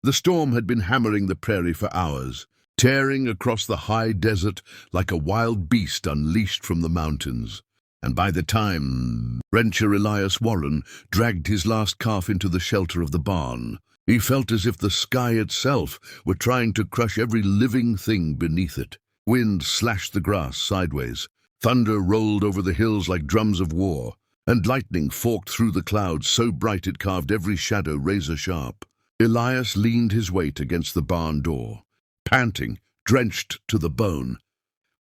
The storm had been hammering the prairie for hours, tearing across the high desert like a wild beast unleashed from the mountains. And by the time rancher Elias Warren dragged his last calf into the shelter of the barn, he felt as if the sky itself were trying to crush every living thing beneath it. Wind slashed the grass sideways, thunder rolled over the hills like drums of war, and lightning forked through the clouds so bright it carved every shadow razor-sharp. Elias leaned his weight against the barn door, panting, drenched to the bone,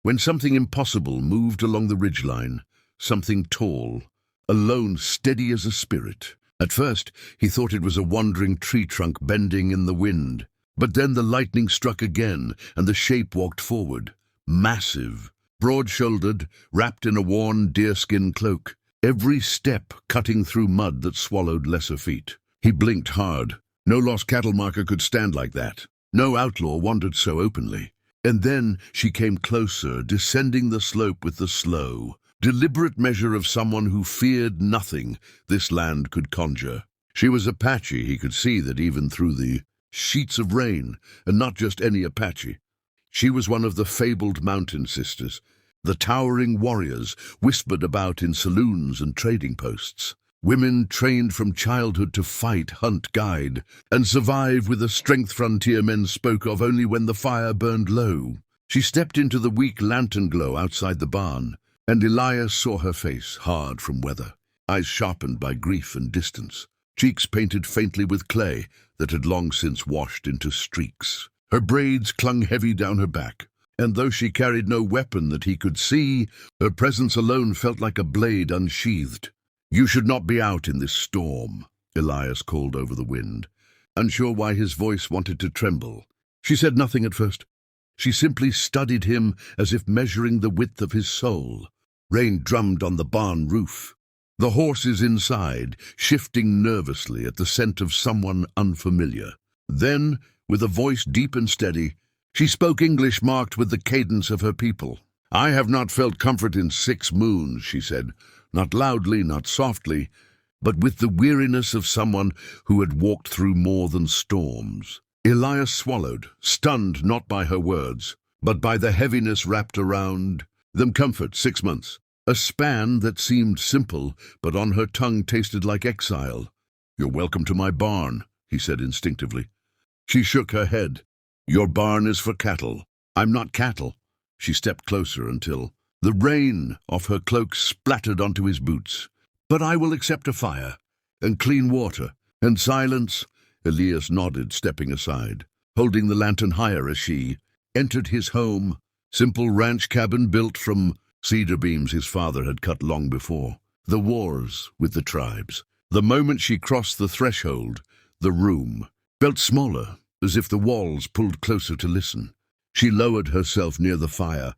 when something impossible moved along the ridgeline, something tall, alone, steady as a spirit. At first, he thought it was a wandering tree trunk bending in the wind, but then the lightning struck again, and the shape walked forward, massive, broad-shouldered, wrapped in a worn deerskin cloak, every step cutting through mud that swallowed lesser feet. He blinked hard. No lost cattle marker could stand like that. No outlaw wandered so openly. And then she came closer, descending the slope with the slow, deliberate measure of someone who feared nothing this land could conjure. She was Apache, he could see that even through the sheets of rain, and not just any Apache. She was one of the fabled mountain sisters, the towering warriors whispered about in saloons and trading posts. Women trained from childhood to fight, hunt, guide, and survive with a strength frontier men spoke of only when the fire burned low. She stepped into the weak lantern glow outside the barn, and Elias saw her face, hard from weather, eyes sharpened by grief and distance, cheeks painted faintly with clay that had long since washed into streaks. Her braids clung heavy down her back, and though she carried no weapon that he could see, her presence alone felt like a blade unsheathed. "You should not be out in this storm," Elias called over the wind, unsure why his voice wanted to tremble. She said nothing at first. She simply studied him as if measuring the width of his soul. Rain drummed on the barn roof. The horses inside, shifting nervously at the scent of someone unfamiliar. Then, with a voice deep and steady, she spoke English marked with the cadence of her people. "I have not felt comfort in 6 moons," she said, not loudly, not softly, but with the weariness of someone who had walked through more than storms. Elias swallowed, stunned not by her words, but by the heaviness wrapped around them. Comfort, 6 months. A span that seemed simple, but on her tongue tasted like exile. "You're welcome to my barn," he said instinctively. She shook her head. "Your barn is for cattle." "I'm not cattle." She stepped closer until the rain off her cloak splattered onto his boots. "But I will accept a fire, and clean water, and silence." Elias nodded, stepping aside, holding the lantern higher as she entered his home, simple ranch cabin built from cedar beams his father had cut long before. The wars with the tribes. The moment she crossed the threshold, the room felt smaller, as if the walls pulled closer to listen. She lowered herself near the fire,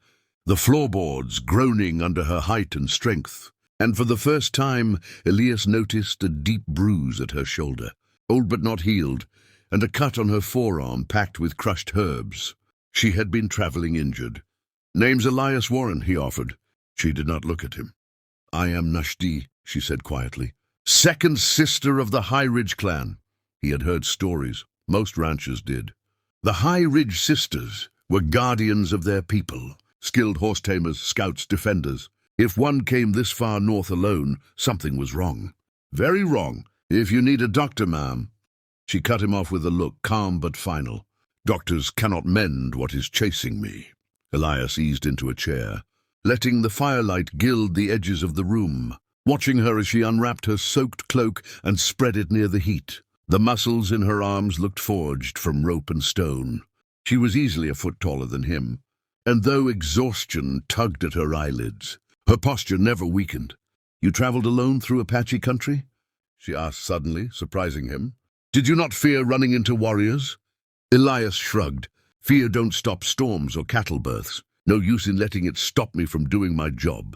the floorboards groaning under her height and strength. And for the first time, Elias noticed a deep bruise at her shoulder, old but not healed, and a cut on her forearm packed with crushed herbs. She had been traveling injured. "Name's Elias Warren," he offered. She did not look at him. "I am Nashdi," she said quietly, "second sister of the High Ridge clan." He had heard stories. Most ranchers did. The High Ridge Sisters were guardians of their people, skilled horse-tamers, scouts, defenders. If one came this far north alone, something was wrong. "Very wrong. If you need a doctor, ma'am." She cut him off with a look, calm but final. "Doctors cannot mend what is chasing me." Elias eased into a chair, letting the firelight gild the edges of the room, watching her as she unwrapped her soaked cloak and spread it near the heat. The muscles in her arms looked forged from rope and stone. She was easily a foot taller than him, and though exhaustion tugged at her eyelids, her posture never weakened. "You traveled alone through Apache country?" she asked suddenly, surprising him. "Did you not fear running into warriors?" Elias shrugged. "Fear don't stop storms or cattle births. No use in letting it stop me from doing my job."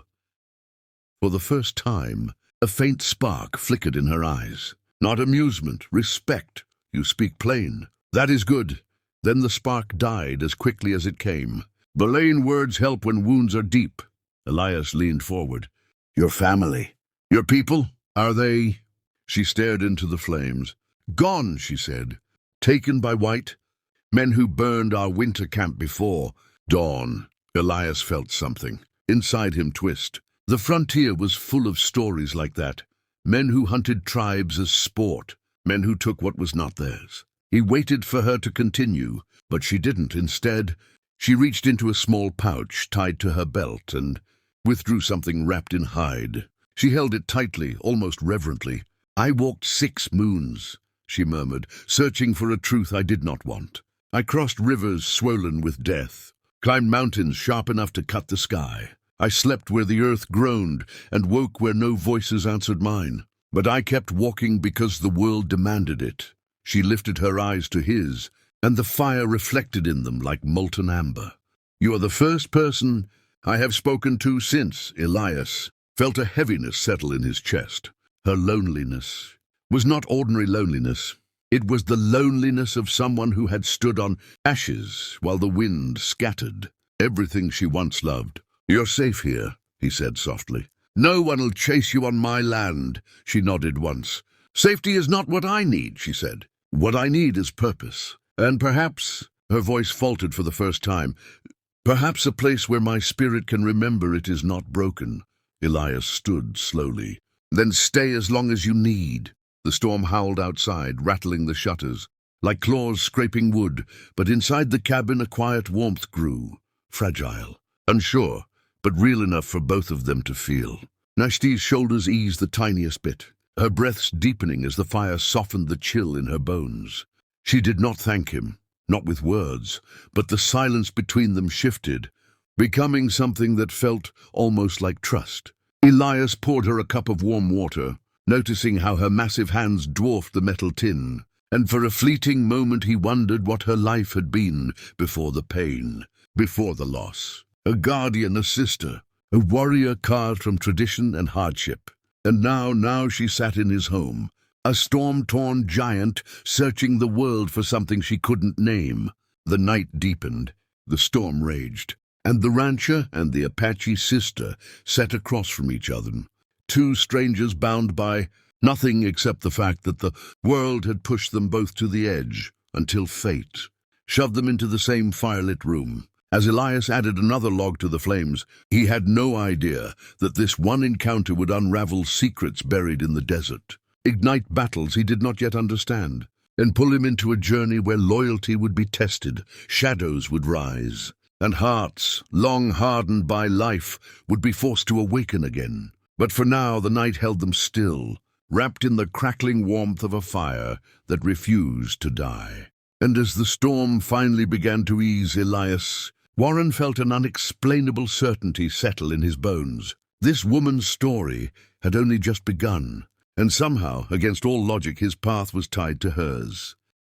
For the first time, a faint spark flickered in her eyes. "Not amusement, respect. You speak plain. That is good." Then the spark died as quickly as it came. "Belaying words help when wounds are deep." Elias leaned forward. "Your family, your people, are they?" She stared into the flames. "Gone," she said. Taken by white, men who burned our winter camp before dawn. Elias felt something inside him twist. The frontier was full of stories like that. Men who hunted tribes as sport, men who took what was not theirs. He waited for her to continue, but she didn't. Instead, she reached into a small pouch tied to her belt and withdrew something wrapped in hide. She held it tightly, almost reverently. "I walked 6 moons," she murmured, "searching for a truth I did not want. I crossed rivers swollen with death, climbed mountains sharp enough to cut the sky. I slept where the earth groaned and woke where no voices answered mine. But I kept walking because the world demanded it." She lifted her eyes to his, and the fire reflected in them like molten amber. "You are the first person I have spoken to since." Elias felt a heaviness settle in his chest. Her loneliness was not ordinary loneliness. It was the loneliness of someone who had stood on ashes while the wind scattered everything she once loved. "You're safe here," he said softly. "No one will chase you on my land." She nodded once. "Safety is not what I need," she said. "What I need is purpose. And perhaps," her voice faltered for the first time, "perhaps a place where my spirit can remember it is not broken." Elias stood slowly. "Then stay as long as you need." The storm howled outside, rattling the shutters, like claws scraping wood, but inside the cabin a quiet warmth grew, fragile, unsure, but real enough for both of them to feel. Nashti's shoulders eased the tiniest bit, her breaths deepening as the fire softened the chill in her bones. She did not thank him, not with words, but the silence between them shifted, becoming something that felt almost like trust. Elias poured her a cup of warm water, noticing how her massive hands dwarfed the metal tin, and for a fleeting moment he wondered what her life had been before the pain, before the loss. A guardian, a sister, a warrior carved from tradition and hardship. And now she sat in his home, a storm-torn giant searching the world for something she couldn't name. The night deepened, the storm raged, and the rancher and the Apache sister sat across from each other. 2 strangers bound by nothing except the fact that the world had pushed them both to the edge, until fate shoved them into the same firelit room. As Elias added another log to the flames, he had no idea that this one encounter would unravel secrets buried in the desert, ignite battles he did not yet understand, and pull him into a journey where loyalty would be tested, shadows would rise, and hearts, long hardened by life, would be forced to awaken again. But for now the night held them still, wrapped in the crackling warmth of a fire that refused to die. And as the storm finally began to ease, Warren felt an unexplainable certainty settle in his bones. This woman's story had only just begun, and somehow, against all logic, his path was tied to hers.